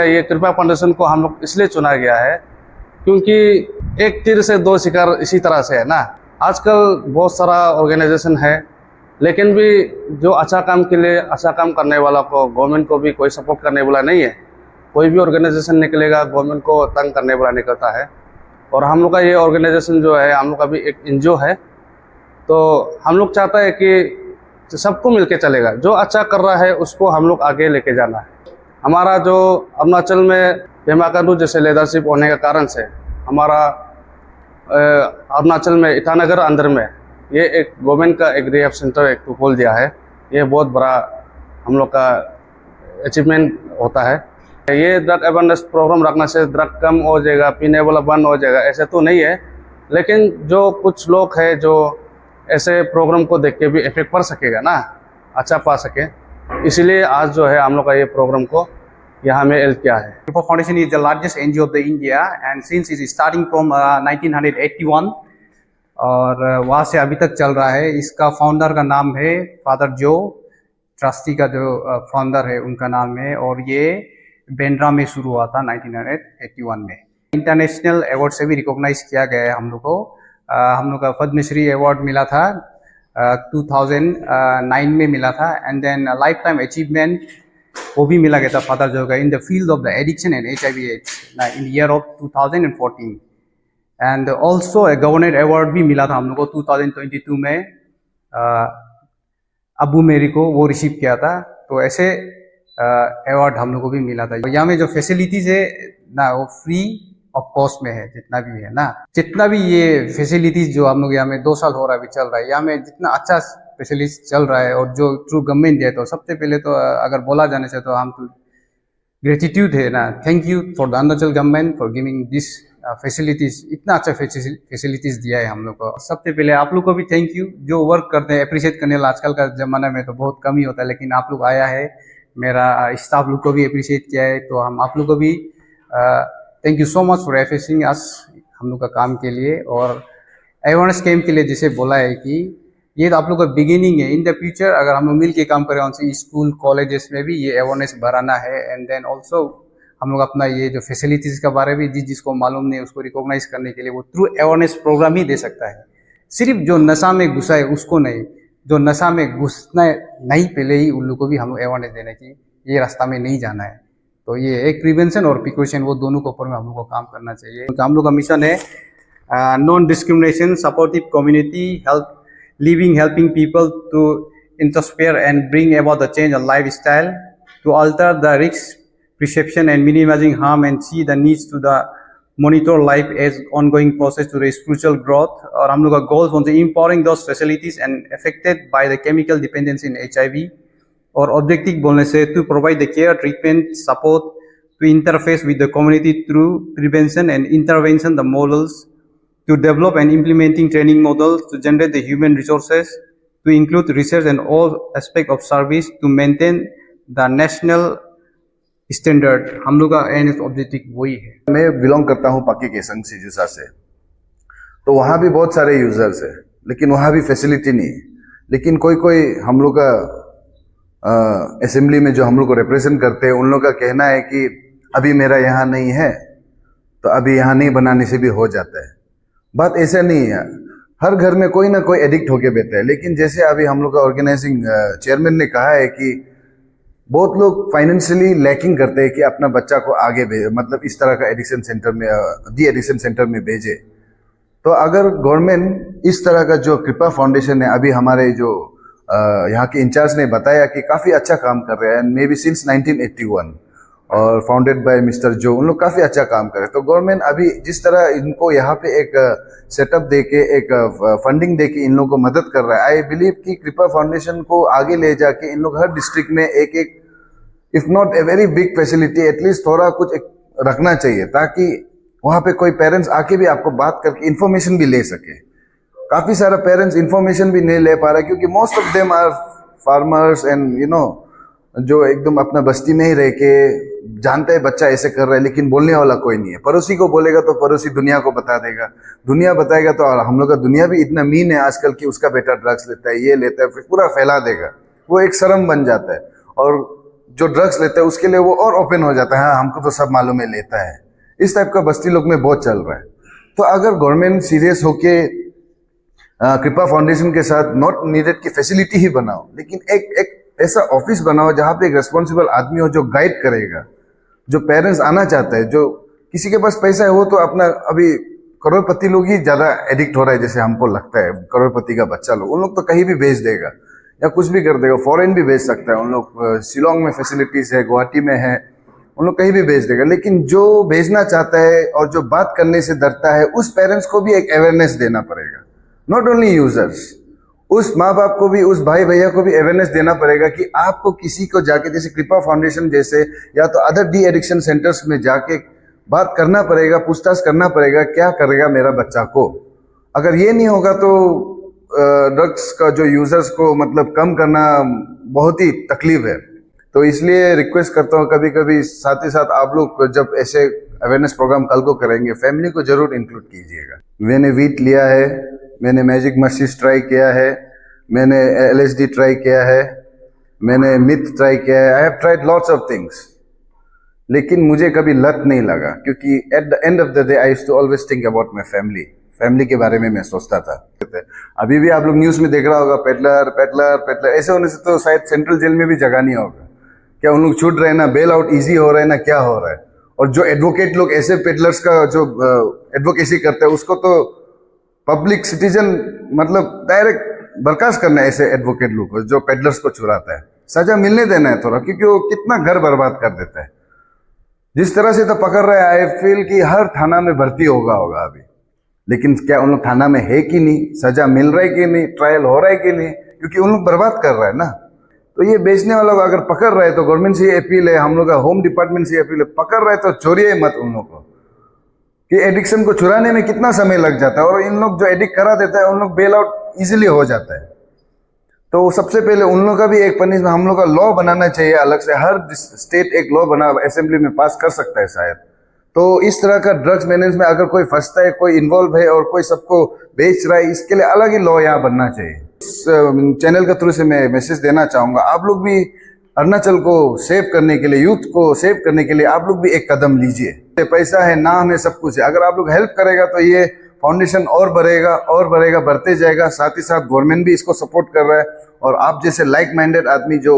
ये कृपा फाउंडेशन को हम लोग इसलिए चुना गया है क्योंकि एक तीर से दो शिकार इसी तरह से है ना। आजकल बहुत सारा ऑर्गेनाइजेशन है, लेकिन भी जो अच्छा काम के लिए अच्छा काम करने वाला को गवर्नमेंट को भी कोई सपोर्ट करने वाला नहीं है। कोई भी ऑर्गेनाइजेशन निकलेगा गवर्नमेंट को तंग करने वाला निकलता है। और हम लोग का ये ऑर्गेनाइजेशन जो है, हम लोग का भी एक एनजीओ है, तो हम लोग चाहता है कि सबको मिलके चलेगा। जो अच्छा कर रहा है उसको हम लोग आगे लेके जाना है। हमारा जो अरुणाचल में पेमा खांडू जैसे लीडरशिप होने के कारण से हमारा अरुणाचल में ईटानगर अंदर में ये एक गवर्नमेंट का एक रिहैब सेंटर एक तो खोल दिया है। ये बहुत बड़ा हम लोग का अचीवमेंट होता है। ये ड्रग अवेयरनेस प्रोग्राम रखने से ड्रग कम हो जाएगा, पीने वाला बंद हो जाएगा, ऐसे तो नहीं है। लेकिन जो कुछ लोग हैं जो ऐसे प्रोग्राम को देख के भी इफेक्ट पड़ सकेगा ना, अच्छा पा सके, इसलिए आज जो है हम लोग का ये प्रोग्राम को यहाँ में एल किया है। कृपा foundation is the largest NGO of the India and since is starting from 1981 और वहाँ से अभी तक चल रहा है। इसका फाउंडर का नाम है फादर जो, ट्रस्टी का जो फाउंडर है उनका नाम है, और ये बेंड्रा में शुरू हुआ था 1981 में। इंटरनेशनल अवार्ड से भी रिकॉग्नाइज किया गया है हम लोग को। हम लोग का पद्मश्री अवार्ड मिला था 2009 में मिला था, and then life time achievement वो भी मिला गया था फादर जो का in the field of the addiction and HIV/AIDS in year of 2014, and also governor award भी मिला था हम लोग को 2022 में। अबू मेरी को वो रिसीव किया था, तो ऐसे अवार्ड हम लोग को भी मिला था। यहाँ में जो फैसिलिटीज है ना वो फ्री ऑफ कॉस्ट में है, जितना भी है ना, जितना भी ये फैसिलिटीज जो हम लोग यहाँ में 2 साल हो रहा है अभी चल रहा है, यहाँ में जितना अच्छा फैसिलिटीज चल रहा है और जो थ्रू गवर्नमेंट है, तो सबसे पहले तो अगर बोला जाने से तो हम तो ग्रेटिट्यूड है ना, thank you for the Arunachal government for giving this facilities. इतना अच्छा फैसिलिटीज दिया है हम लोग को। सबसे पहले आप लोग को भी थैंक यू, जो वर्क करते हैं अप्रिशिएट करने वाला आजकल का जमाना में तो बहुत कम ही होता है, लेकिन आप लोग आया है, मेरा स्टाफ लोग को भी अप्रिशिएट किया है, तो हम आप लोग को भी thank you so much for facing us, हम लोग का काम के लिए और अवेयरनेस कैंप के लिए। जैसे बोला है कि ये तो आप लोग का बिगिनिंग है, इन द फ्यूचर अगर हम लोग मिल के काम करें उनसे स्कूल कॉलेजेस में भी ये अवेयरनेस बढ़ाना है, एंड देन ऑल्सो हम लोग अपना ये जो फैसिलिटीज़ के बारे में जिसको मालूम नहीं उसको रिकॉग्नाइज करने के लिए वो थ्रू अवेयरनेस प्रोग्राम ही दे सकता है। सिर्फ जो नशा में घुसा है उसको नहीं, जो नशा में घुसना नहीं पहले ही उन लोग को भी हम लोग अवेयरनेस देने की ये रास्ता में नहीं जाना है। तो ये एक प्रिवेंशन और प्रिकॉशन वो दोनों के ऊपर में हम लोग को काम करना चाहिए। तो हम लोग का मिशन है non discrimination, supportive community, helping people to inspire and bring about the change of lifestyle, to alter the risk perception and minimizing harm, and see the needs to the monitor life as ongoing process to the spiritual growth। और हम लोग का goals on empowering those facilities and affected by the chemical dependence in HIV, और objective बोलने से to provide the care, treatment, support, to interface with the community through prevention and intervention, the models, to develop and implementing training models, to generate the human resources, to include research and all aspect of service, to maintain the national standard। हम लोग का an objective वही है। मैं belong करता हूँ पाकी केसंग सिजुसा से, तो वहाँ भी बहुत सारे यूजर्स है, लेकिन वहाँ भी फैसिलिटी नहीं है। लेकिन कोई हम लोग का असेंबली में जो हम लोग को रिप्रेजेंट करते हैं उन लोग का कहना है कि अभी मेरा यहाँ नहीं है, तो अभी यहाँ नहीं बनाने से भी हो जाता है। बात ऐसा नहीं है, हर घर में कोई ना कोई एडिक्ट होके बैठा है। लेकिन जैसे अभी हम लोग का ऑर्गेनाइजिंग चेयरमैन ने कहा है कि बहुत लोग फाइनेंशियली लैकिंग करते हैं कि अपना बच्चा को आगे मतलब इस तरह का एडिक्शन सेंटर में डी एडिक्शन सेंटर में भेजे। तो अगर गवर्नमेंट इस तरह का जो कृपा फाउंडेशन है, अभी हमारे जो यहाँ के इंचार्ज ने बताया कि काफ़ी अच्छा काम कर रहे हैं, मे बी सिंस 1981 और फाउंडेड बाय मिस्टर जो, उन लोग काफ़ी अच्छा काम कर रहे हैं। तो गवर्नमेंट अभी जिस तरह इनको यहाँ पे एक सेटअप दे के, एक फंडिंग दे के इन लोगों को मदद कर रहा है, आई बिलीव कि कृपा फाउंडेशन को आगे ले जाके इन लोग हर डिस्ट्रिक्ट में एक if not a very big facility, at least थोड़ा कुछ रखना चाहिए, ताकि वहाँ पे कोई पेरेंट्स आके भी आपको बात करके इन्फॉर्मेशन भी ले सके। काफ़ी सारा पेरेंट्स इन्फॉर्मेशन भी नहीं ले पा रहा, क्योंकि most of them are farmers and जो एकदम अपना बस्ती में ही रह के जानते हैं बच्चा ऐसे कर रहा है, लेकिन बोलने वाला कोई नहीं है। पड़ोसी को बोलेगा तो पड़ोसी दुनिया को बता देगा, दुनिया बताएगा तो हम लोग का दुनिया भी इतना मीन है आजकल कि उसका बेटा ड्रग्स लेता है, ये लेता है, फिर पूरा फैला देगा, वो एक शर्म बन जाता है। और जो ड्रग्स लेता है उसके लिए वो और ओपन हो जाता है, हाँ हमको तो सब मालूम है, लेता है। इस टाइप का बस्ती लोग में बहुत चल रहा है। तो अगर गवर्नमेंट सीरियस होके कृपा फाउंडेशन के साथ नॉट नीडेड की फैसिलिटी ही बनाओ, लेकिन एक ऐसा ऑफिस बनाओ जहां पे एक रिस्पॉन्सिबल आदमी हो जो गाइड करेगा। जो पेरेंट्स आना चाहते हैं, जो किसी के पास पैसा है वो तो अपना, अभी करोड़पति लोग ही ज्यादा एडिक्ट हो रहा है जैसे हमको लगता है, करोड़पति का बच्चा लोग, उन लोग तो कहीं भी भेज देगा या कुछ भी कर देगा, फॉरेन भी भेज सकता है उन लोग। शिलोंग में फैसिलिटीज है, गुवाहाटी में है, उन लोग कहीं भी भेज देगा। लेकिन जो भेजना चाहता है और जो बात करने से डरता है, उस पेरेंट्स को भी एक अवेयरनेस देना पड़ेगा। नॉट ओनली यूजर्स, उस माँ बाप को भी, उस भाई भैया को भी अवेयरनेस देना पड़ेगा कि आपको किसी को जाके, जैसे कृपा फाउंडेशन जैसे या तो अदर डी एडिक्शन सेंटर्स में जाके बात करना पड़ेगा, पूछताछ करना पड़ेगा, क्या करेगा मेरा बच्चा को। अगर ये नहीं होगा तो ड्रग्स का जो यूजर्स को मतलब कम करना बहुत ही तकलीफ है। तो इसलिए रिक्वेस्ट करता हूँ, कभी कभी साथ ही साथ आप लोग जब ऐसे अवेयरनेस प्रोग्राम कल को करेंगे, फैमिली को जरूर इंक्लूड कीजिएगा। मैंने वीट लिया है, मैंने मैजिक मस्जिद ट्राई किया है, मैंने LSD ट्राई किया है, मैंने मिथ ट्राई किया है, I have tried lots of things, लेकिन मुझे कभी लत नहीं लगा, क्योंकि at the end of the day I used to always think about my family के बारे में मैं सोचता था। अभी भी आप लोग न्यूज़ में देख रहा होगा, पेडलर पेडलर पेडलर, ऐसे होने से तो शायद सेंट्रल जेल में भी जगह नहीं होगा। क्या उन लोग छूट रहे हैं ना, बेल आउट ईजी हो रहा है ना, क्या हो रहा है। और जो एडवोकेट लोग ऐसे पेडलर्स का जो एडवोकेसी करते हैं, उसको तो पब्लिक सिटीजन मतलब डायरेक्ट बर्खास्त करना है ऐसे एडवोकेट लोग को जो पेडलर्स को चुराता है। सजा मिलने देना है थोड़ा, क्योंकि वो कितना घर बर्बाद कर देता है। जिस तरह से तो पकड़ रहा है, आई फील कि हर थाना में भर्ती होगा अभी। लेकिन क्या उन लोग थाना में है कि नहीं, सजा मिल रहा है कि नहीं, ट्रायल हो रहा है कि नहीं, क्योंकि उन लोग बर्बाद कर रहा है ना। तो ये बेचने वाला को अगर पकड़ रहा है तो गवर्नमेंट से ये अपील है, हम लोग का होम डिपार्टमेंट से अपील है, पकड़ रहा है तो चोरिए मत उन लोग को, कि एडिक्शन को छुड़ाने में कितना समय लग जाता है। और इन लोग जो एडिक्ट करा देता है, उन लोग बेल आउट इजिली हो जाता है। तो सबसे पहले उन लोग का भी एक पनिशमेंट, हम लोग का लॉ बनाना चाहिए अलग से। हर स्टेट एक लॉ बना, असेंबली में पास कर सकता है शायद। तो इस तरह का ड्रग्स मैनेज में अगर कोई फंसता है, कोई इन्वॉल्व है और कोई सबको बेच रहा है, इसके लिए अलग ही लॉ यहाँ बनना चाहिए। इस चैनल के थ्रू से मैं मैसेज देना चाहूंगा, आप लोग भी अरुणाचल को सेव करने के लिए, यूथ को सेव करने के लिए आप लोग भी एक कदम लीजिए। पैसा है, नाम है, सब कुछ है। अगर आप लोग हेल्प करेगा तो ये फाउंडेशन और बढ़ेगा और बढ़ेगा, बढ़ते जाएगा। साथ ही साथ गवर्नमेंट भी इसको सपोर्ट कर रहा है। और आप जैसे लाइक माइंडेड आदमी जो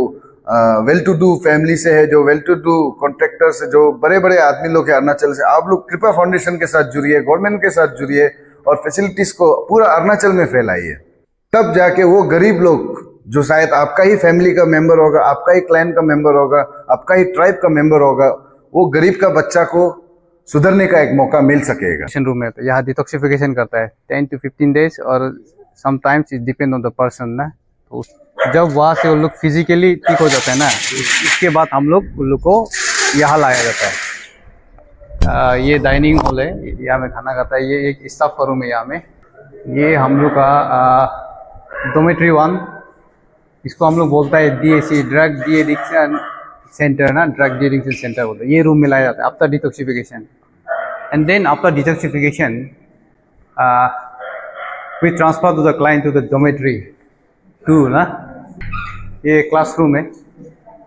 वेल टू डू फैमिली से है, जो वेल टू डू कॉन्ट्रैक्टर से, जो बड़े बड़े आदमी लोग हैं अरुणाचल से, आप लोग कृपा फाउंडेशन के साथ जुड़िए, गवर्नमेंट के साथ जुड़िए और फैसिलिटीज को पूरा अरुणाचल में फैलाइए। तब जाके वो गरीब लोग जो शायद आपका ही फैमिली का मेंबर होगा, आपका ही क्लैन का मेंबर होगा, आपका ही ट्राइब का मेंबर होगा, वो गरीब का बच्चा को सुधरने का एक मौका मिल सकेगा। रूम में तो यहाँ डिटॉक्सिफिकेशन करता है 10 to 15 days, और sometimes it depend on the person ना। तो जब वहाँ से वो लोग फिजिकली ठीक हो जाता है ना, इसके बाद हम लोग उन लोग को यहाँ लाया जाता है। ये डाइनिंग हॉल है, यहाँ में खाना खाता है। ये एक स्टाफ का रूम है यहाँ में। ये हम लोग का डोमेट्री 1, इसको हम लोग बोलता है DAC, drug de addiction centre ना, ड्रग डी एडिक्शन सेंटर बोलते हैं। ये रूम में लाया जाता है after detoxification. And then after detoxification we transfer to the client to the dormitory 2 ना। ये क्लासरूम है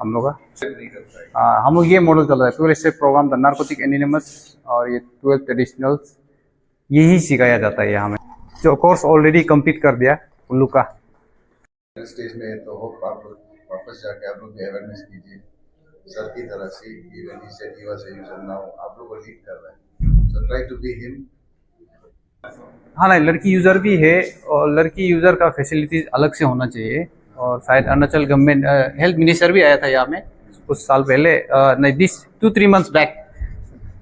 हम लोग का। हम लोग ये मॉडल चल रहा है 12 step program, the narcotic anonymous, और ये 12 ट्रेडिशनल्स, यही सिखाया जाता है यहाँ में। जो कोर्स ऑलरेडी कंप्लीट कर दिया उल्लू का। स्टेज में है, तो होप आप लोग वापस जाके आप लोग भी अवेयरनेस कीजिए सर की तरह से। Even he said he was a user, now आप लोग को लीड कर रहा है, so try to be him. हाँ नहीं, लड़की यूज़र भी है, और लड़की यूज़र का फैसिलिटीज अलग से होना चाहिए। और शायद अरुणाचल गवर्नमेंट हेल्थ मिनिस्टर भी आया था यहाँ में कुछ साल पहले, नहीं दिस 2-3 months बैक।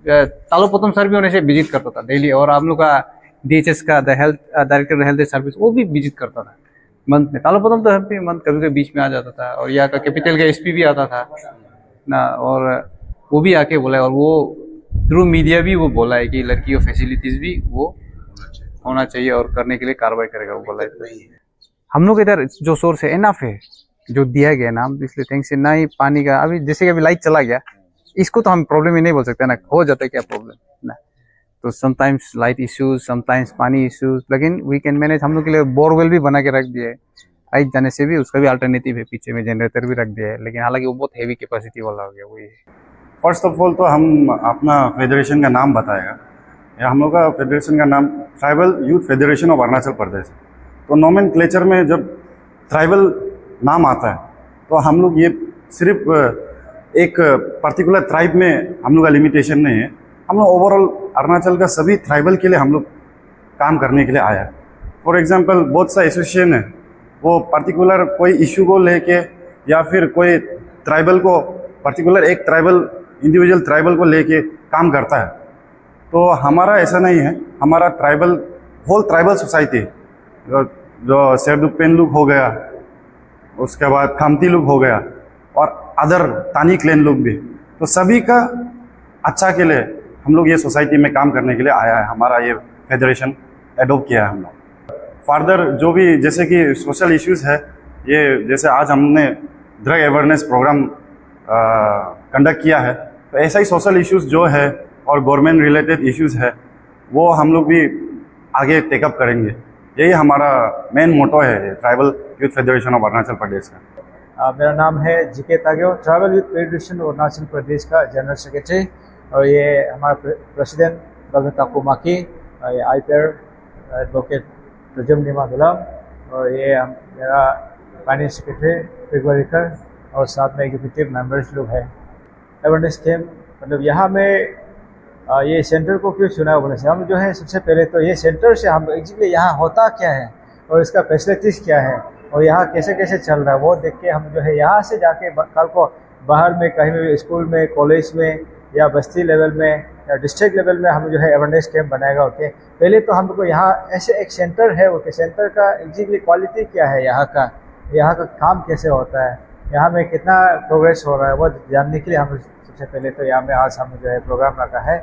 तालोपतम सर भी होने से विजिट करता था डेली, और हम लोग का DHS का the health director health service, वो भी विजिट करता था मंथ में। तालोपतम तो हर मंथ कभी कभी बीच में आ जाता था। और यहाँ का कैपिटल का SP भी आता था ना, और वो भी आके बोला है, और वो थ्रू मीडिया भी वो बोला है कि लड़की को फैसिलिटीज भी वो होना चाहिए और करने के लिए कार्रवाई करेगा, वो बोला है। हम लोग इधर जो सोर्स है एनफ है, जो दिया गया नाम, इसलिए थैंक्स से ना ही पानी का। अभी जैसे कि अभी लाइट चला गया, इसको तो हम प्रॉब्लम ही नहीं बोल सकते ना, हो जाता है क्या प्रॉब्लम ना। तो समटाइम्स लाइट इश्यूज, समटाइम्स पानी इश्यूज, लेकिन वी कैन मैनेज। हम लोग के लिए बोरवेल भी बना के रख दिया है, लाइट जाने से भी उसका भी अल्टरनेटिव है, पीछे में जनरेटर भी रख दिया है, लेकिन हालांकि वो बहुत हैवी कैपेसिटी वाला हो गया वही है। फर्स्ट ऑफ ऑल तो हम अपना फेडरेशन का नाम बताएगा। या हम लोग का फेडरेशन का नाम Tribal Youth Federation of Arunachal Pradesh. तो नोमेनक्लेचर में जब ट्राइबल नाम आता है तो हम लोग ये सिर्फ एक पर्टिकुलर ट्राइब में हम लोग का लिमिटेशन नहीं है। हम लोग ओवरऑल अरुणाचल का सभी ट्राइबल के लिए हम लोग काम करने के लिए आया है। फॉर एग्जांपल बहुत सा एसोसिएशन है, वो पर्टिकुलर कोई इशू को लेके या फिर कोई ट्राइबल को पर्टिकुलर एक ट्राइबल इंडिविजुअल ट्राइबल को लेके काम करता है। तो हमारा ऐसा नहीं है, हमारा ट्राइबल होल ट्राइबल सोसाइटी जो शेरदुपेन लोग हो गया, उसके बाद खामती लोग हो गया और अदर तानी क्लेन लोग भी, तो सभी का अच्छा के लिए हम लोग ये सोसाइटी में काम करने के लिए आया है। हमारा ये फेडरेशन एडोप्ट किया है हम लोग। फर्दर जो भी जैसे कि सोशल इश्यूज़ है, ये जैसे आज हमने ड्रग अवेयरनेस प्रोग्राम कंडक्ट किया है, तो ऐसा ही सोशल इश्यूज़ जो है और गवर्नमेंट रिलेटेड इश्यूज़ है वो हम लोग भी आगे टेकअप करेंगे। यही हमारा मेन मोटो है Tribal Youth Federation of Arunachal Pradesh का। मेरा नाम है GK Tagyo, Tribal Youth Federation Arunachal Pradesh का जनरल सेक्रेटरी, और ये हमारा प्रेसिडेंट गवर्नमेंट ताकुमाकी, ये आईपीआर एडवोकेट प्रजम निमा गुलाम, और ये मेरा फाइनेंस सेक्रेटरी पिगवरिकर, और साथ में एग्जीक्यूटिव मेंबर्स लोग हैं। अवेयरनेस कैंप मतलब यहाँ में ये सेंटर को क्यों चुना बोले से, हम जो है सबसे पहले तो ये सेंटर से हम एक्चुअली यहाँ होता क्या है और इसका फैसिलिटीज़ क्या है और यहाँ कैसे कैसे चल रहा है वो देख के हम जो है यहाँ से जाके कल को बाहर में कहीं भी स्कूल में, कॉलेज में या बस्ती लेवल में या डिस्ट्रिक्ट लेवल में हम जो है अवेयरनेस कैंप बनाएगा। ओके, पहले तो हमको यहाँ ऐसे एक सेंटर है, ओके, सेंटर का एक्चुअली क्वालिटी क्या है, यहाँ का काम कैसे होता है, यहाँ में कितना प्रोग्रेस हो रहा है, वो जानने के लिए हम सबसे पहले तो यहाँ में आज हम जो है प्रोग्राम रखा है।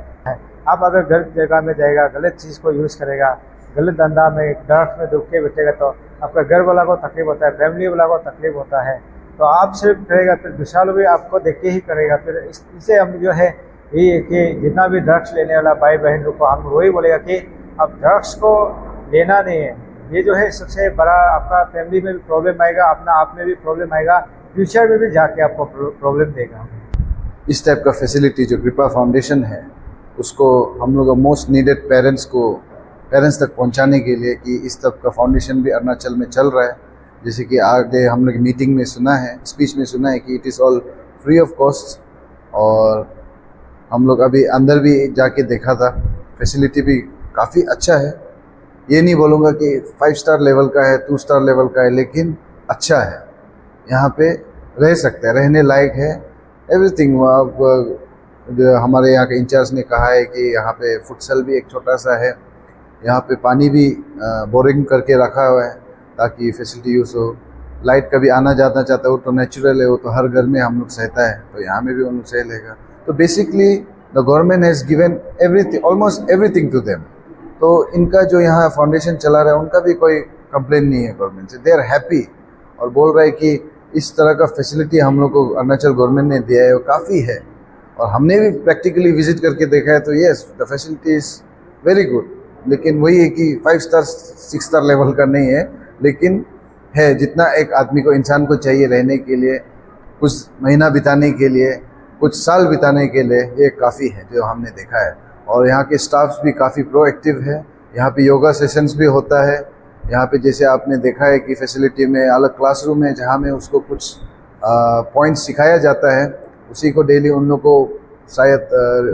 आप अगर गलत जगह में जाएगा, गलत चीज़ को यूज़ करेगा, गलत धंधा में ड्रग्स में डूब के बैठेगा तो आपका घर वाला को तकलीफ होता है, फैमिली वाला को तकलीफ होता है। तो आप सिर्फ करेगा फिर दूसरा लोग भी आपको देख के ही करेगा। फिर इससे हम जो है ये कि जितना भी ड्रग्स लेने वाला भाई बहन लोग को हम वही बोलेगा कि अब ड्रग्स को लेना नहीं है। ये जो है सबसे बड़ा आपका फैमिली में भी प्रॉब्लम आएगा, अपना आप में भी प्रॉब्लम आएगा, फ्यूचर में भी जाके आपको प्रॉब्लम देगा। इस टाइप का फैसिलिटी जो कृपा फाउंडेशन है उसको हम लोग मोस्ट नीडेड पेरेंट्स तक पहुंचाने के लिए कि इस टाइप का फाउंडेशन भी अरुणाचल में चल रहा है। जैसे कि आगे हम लोग मीटिंग में सुना है, स्पीच में सुना है कि it is all free of cost, और हम लोग अभी अंदर भी जाके देखा था, फैसिलिटी भी काफ़ी अच्छा है। ये नहीं बोलूँगा कि 5 स्टार लेवल का है, 2 स्टार लेवल का है, लेकिन अच्छा है। यहाँ पे रह सकते हैं, रहने लायक है, एवरीथिंग। जो हमारे यहाँ के इंचार्ज ने कहा है कि यहाँ पे फुटसल भी एक छोटा सा है, यहाँ पे पानी भी बोरिंग करके रखा हुआ है ताकि फैसिलिटी यूज़ हो। लाइट कभी आना जाना चाहता है, वो तो नेचुरल है, वो तो हर घर में हम लोग सहता है, तो यहाँ में भी उन लोग सह लेगा। तो basically the government has given everything, almost everything to them. तो इनका जो यहाँ फाउंडेशन चला रहा है उनका भी कोई कंप्लेन नहीं है गवर्नमेंट से, दे आर हैप्पी, और बोल रहा है कि इस तरह का फैसिलिटी हम लोग को अरुणाचल गवर्नमेंट ने दिया है वो काफ़ी है। और हमने भी प्रैक्टिकली विजिट करके देखा है, तो yes the facility is very good. लेकिन वही है कि 5 स्टार 6 स्टार लेवल का नहीं है, लेकिन है जितना एक आदमी को, इंसान को चाहिए रहने के लिए, कुछ महीना बिताने के लिए, कुछ साल बिताने के लिए, ये काफ़ी है जो हमने देखा है। और यहाँ के स्टाफ्स भी काफ़ी प्रोएक्टिव है। यहाँ पे योगा सेशंस भी होता है। यहाँ पे जैसे आपने देखा है कि फैसिलिटी में अलग क्लासरूम है जहाँ में उसको कुछ पॉइंट्स सिखाया जाता है, उसी को डेली उन लोग को शायद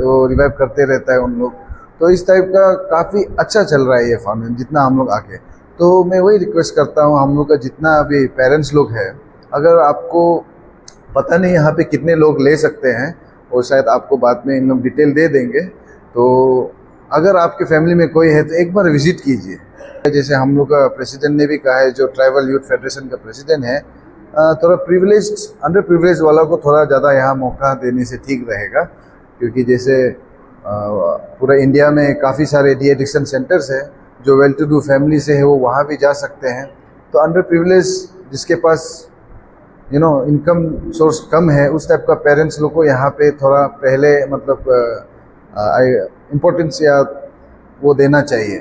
वो रिवाइव करते रहता है उन लोग। तो इस टाइप का काफ़ी अच्छा चल रहा है ये फाउंडेशन, जितना हम लोग आके। तो मैं वही रिक्वेस्ट करता हूँ हम लोग का जितना अभी पेरेंट्स लोग हैं, अगर आपको पता नहीं यहाँ पे कितने लोग ले सकते हैं, और शायद आपको बाद में इन लोग डिटेल दे देंगे, तो अगर आपके फैमिली में कोई है तो एक बार विजिट कीजिए। जैसे हम लोग का प्रेसिडेंट ने भी कहा है, जो ट्राइबल यूथ फेडरेशन का प्रेसिडेंट है, थोड़ा प्रिविलेज्ड, अंडर प्रिविलेज वालों को थोड़ा ज़्यादा यहाँ मौका देने से ठीक रहेगा, क्योंकि जैसे पूरा इंडिया में काफ़ी सारे डी एडिक्शन सेंटर्स है, जो वेल टू डू फैमिली से है वो वहाँ भी जा सकते हैं। तो अंडर प्रिविलेज जिसके पास इनकम सोर्स कम है, उस टाइप का पेरेंट्स लोग को यहाँ पे थोड़ा पहले मतलब इम्पोर्टेंस या वो देना चाहिए।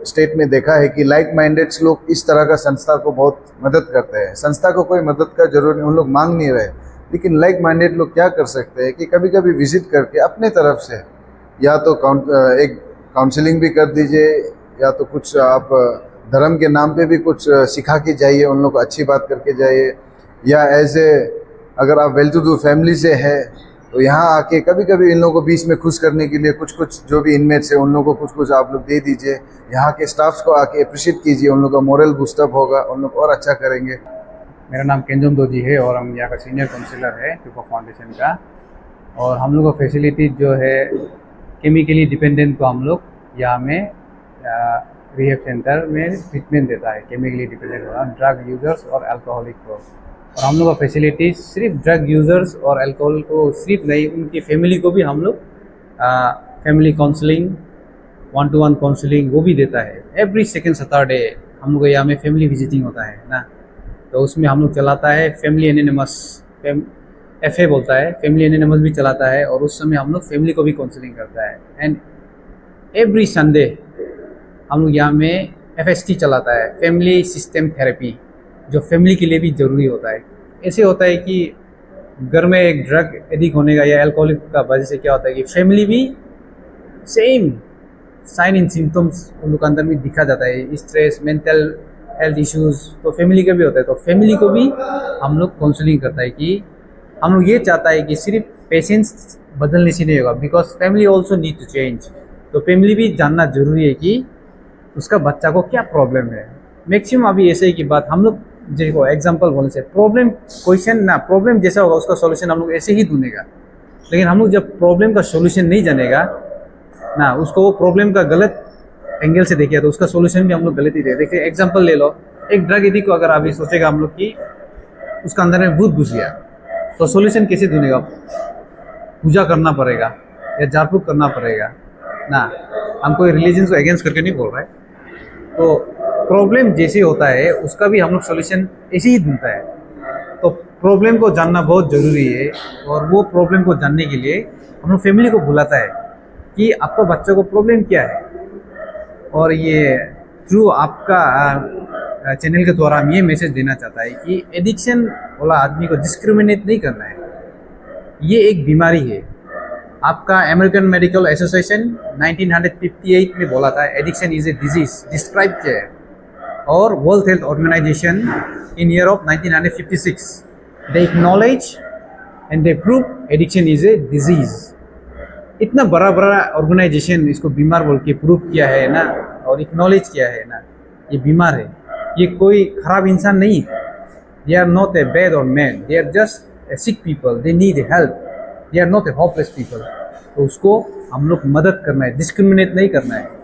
स्टेट में देखा है कि लाइक माइंडेड्स लोग इस तरह का संस्था को बहुत मदद करते हैं। संस्था को कोई मदद का जरूरत नहीं, उन लोग मांग नहीं रहे, लेकिन लाइक माइंडेड लोग क्या कर सकते हैं कि कभी कभी विजिट करके अपने तरफ से या तो एक काउंसलिंग भी कर दीजिए, या तो कुछ आप धर्म के नाम पे भी कुछ सिखा के जाइए, उन लोग को अच्छी बात करके जाइए। या ऐसे अगर आप वेल टू डू फैमिली से है तो यहाँ आके कभी कभी इन लोगों को बीच में खुश करने के लिए कुछ जो भी इनमेट्स है उन लोगों को कुछ आप लोग दे दीजिए। यहाँ के स्टाफ्स को आके अप्रिशिएट कीजिए, उन लोगों का मोरल बूस्टअप होगा, उन लोग और अच्छा करेंगे। मेरा नाम केंजम दोजी है और हम यहाँ का सीनियर काउंसिलर है ट्यूको फाउंडेशन का। और हम लोग का फैसिलिटी जो है केमिकली डिपेंडेंट को हम लोग यहाँ में रिहेब सेंटर में ट्रीटमेंट देता है, केमिकली डिपेंडेंट वाला ड्रग यूजर्स और अल्कोहलिक को। और हम लोग का फैसिलिटी सिर्फ ड्रग यूजर्स और अल्कोहल को सिर्फ नहीं, उनकी फैमिली को भी हम लोग फैमिली काउंसलिंग, 1-to-1 काउंसलिंग वो भी देता है। एवरी सेकेंड सैटरडे हम लोग यहाँ में फैमिली विजिटिंग होता है ना, तो उसमें हम लोग चलाता है फैमिली एनोनिमस, FA बोलता है, फैमिली एनोनिमस भी चलाता है। और उस समय हम लोग फैमिली को भी काउंसलिंग करता है। एंड एवरी संडे हम लोग यहाँ में FST चलाता है, फैमिली सिस्टम थेरेपी, जो फैमिली के लिए भी ज़रूरी होता है। ऐसे होता है कि घर में एक ड्रग एडिक्ट होने का या अल्कोहलिक का वजह से क्या होता है कि फैमिली भी सेम साइन एंड सिम्टम्स उन लोग के अंदर भी दिखा जाता है, स्ट्रेस, मेंटल हेल्थ इश्यूज, तो फैमिली का भी होता है। तो फैमिली को भी हम लोग काउंसलिंग करता है कि हम लोग ये चाहता है कि सिर्फ पेशेंट्स बदलने से नहीं होगा, because family also need to change. तो फैमिली भी जानना जरूरी है कि उसका बच्चा को क्या प्रॉब्लम है। मैक्सिमम अभी ऐसे ही की बात हम लोग देखो एग्जांपल बोलने से प्रॉब्लम क्वेश्चन ना, प्रॉब्लम जैसा होगा उसका सॉल्यूशन हम लोग ऐसे ही ढूंढेगा। लेकिन हम लोग जब प्रॉब्लम का सॉल्यूशन नहीं जानेगा ना, उसको वो प्रॉब्लम का गलत एंगल से देखिए तो उसका सॉल्यूशन भी हम लोग गलत ही दे। देखिए एग्जांपल ले लो, एक ड्रग एडिक्ट को अगर अभी सोचेगा हम लोग कि उसका अंदर में भूत घुस गया, तो सॉल्यूशन कैसे ढूंढेगा? पूजा करना पड़ेगा या झाड़ फूक करना पड़ेगा ना। हम कोई रिलीजन को अगेंस्ट करके नहीं बोल रहे। तो प्रॉब्लम जैसे होता है उसका भी हम लोग सॉल्यूशन ऐसे ही ढूंढता है। तो प्रॉब्लम को जानना बहुत ज़रूरी है। और वो प्रॉब्लम को जानने के लिए हम लोग फैमिली को बुलाता है कि आपका बच्चों को प्रॉब्लम क्या है। और ये थ्रू आपका चैनल के द्वारा हम ये मैसेज देना चाहता है कि एडिक्शन वाला आदमी को डिस्क्रिमिनेट नहीं करना है, ये एक बीमारी है। आपका अमेरिकन मेडिकल एसोसिएशन 1958 में बोला था addiction is a disease, describe किया है। और world health organisation in year of 1956 they acknowledge and they prove addiction is a disease. इतना बड़ा बड़ा ऑर्गेनाइजेशन इसको बीमार बोल के प्रूव किया है ना, और एक्नॉलेज किया है ना, ये बीमार है, ये कोई खराब इंसान नहीं है। They are not a bad और man, they are just a sick people, they need help, they are not a hopeless people. तो उसको हम लोग मदद करना है, डिस्क्रिमिनेट नहीं करना है।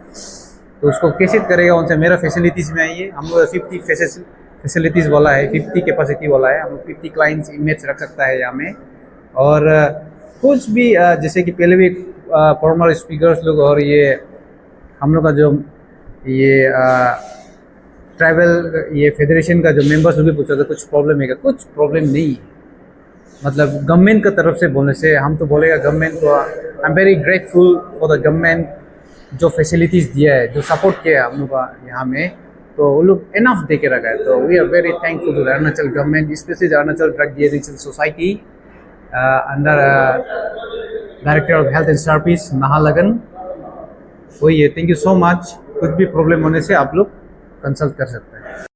तो उसको कैसे करेगा उनसे मेरा फैसिलिटीज़ में आइए। हम लोग 50 फैसिलिटीज़ वाला है, 50 कैपेसिटी वाला है। हम लोग 50 क्लाइंट्स इमेज रख सकता है यहाँ में। और कुछ भी जैसे कि पहले भी फॉर्मर स्पीकर्स लोग और ये हम लोग का जो ये ट्राइबल ये फेडरेशन का जो मेंबर्स लोग भी पूछा था कुछ प्रॉब्लम है क्या? कुछ प्रॉब्लम नहीं है। मतलब गवर्नमेंट का तरफ से बोलने से हम तो बोलेगा गवर्नमेंट को I am very grateful for the government जो फैसिलिटीज़ दिया है, जो सपोर्ट किया है हम लोग का यहाँ में, तो वो लोग इनफ दे के रखा है। तो we are very thankful to Arunachal government, specially Arunachal drug de addiction society under director of health and service Naharlagun. वही है, थैंक यू सो मच। कुछ भी प्रॉब्लम होने से आप लोग कंसल्ट कर सकते हैं।